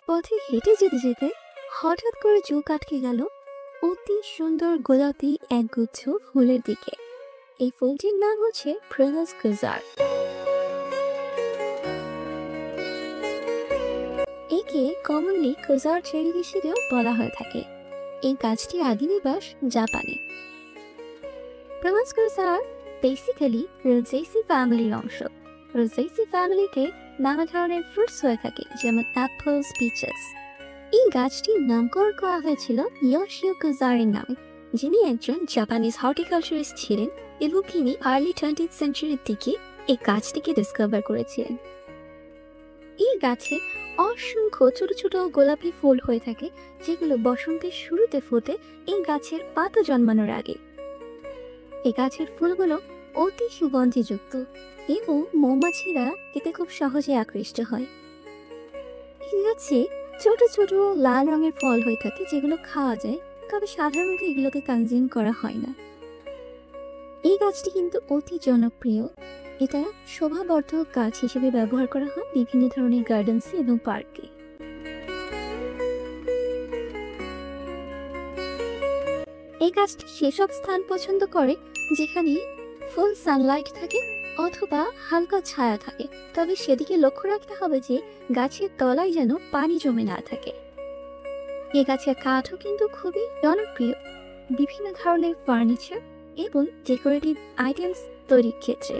পথে হেঁটে যেতে যেতে হঠাৎ করে চোখ আটকে গেল অতি সুন্দর গোলাপি একগুচ্ছ ফুলের দিকে। এই ফুলটির নাম হচ্ছে প্রেনাস কাজার। একে কমনলি কাজার চেরি হিসেবেও বলা হয়ে থাকে। এই গাছটির আদি নিবাস জাপানে। প্রেনাস কাজার বেসিক্যালি রোজেসি ফ্যামিলির অংশ। রোজেসি ফ্যামিলিতে নানা ধরনের ফ্রুটস হয়ে থাকে, যেমন অ্যাপলস, পিচেস। এই গাছটির নামকরণ করা হয়েছিল ইয়োশিও কাজারের নামে, যিনি একজন জাপানিজ হর্টিকালচারিস্ট ছিলেন এবং তিনি আর্লি 20th সেঞ্চুরির দিকে এই গাছটিকে ডিসকভার করেছিলেন। এই গাছে অসংখ্য ছোট ছোট গোলাপি ফুল হয়ে থাকে, যেগুলো বসন্তের শুরুতে ফোটে এই গাছের পাতা জন্মানোর আগে। এই গাছের ফুলগুলো অতি সুগন্ধিযুক্ত এবং মৌমাছিরা এতে খুব সহজে আকৃষ্ট হয়। এই গাছে ছোট ছোট লাল রঙের ফল হয়ে থাকে, যেগুলো খাওয়া যায়, তবে সাধারণত এগুলোকে কনজিউম করা হয় না। এই গাছটি কিন্তু অতি জনপ্রিয়। এটা শোভাবর্ধক গাছ হিসেবে ব্যবহার করা হয় বিভিন্ন ধরনের গার্ডেন্সে এবং পার্কে। এই গাছটি সেসব স্থান পছন্দ করে যেখানে ফুল সানলাইট থাকে অথবা হালকা ছায়া থাকে, তবে সেদিকে লক্ষ্য রাখতে হবে যে গাছের তলায় যেন পানি জমে না থাকে। এই গাছের কাঠও কিন্তু খুবই জনপ্রিয় বিভিন্ন ধরনের ফার্নিচার এবং ডেকোরেটিভ আইটেমস তৈরির ক্ষেত্রে।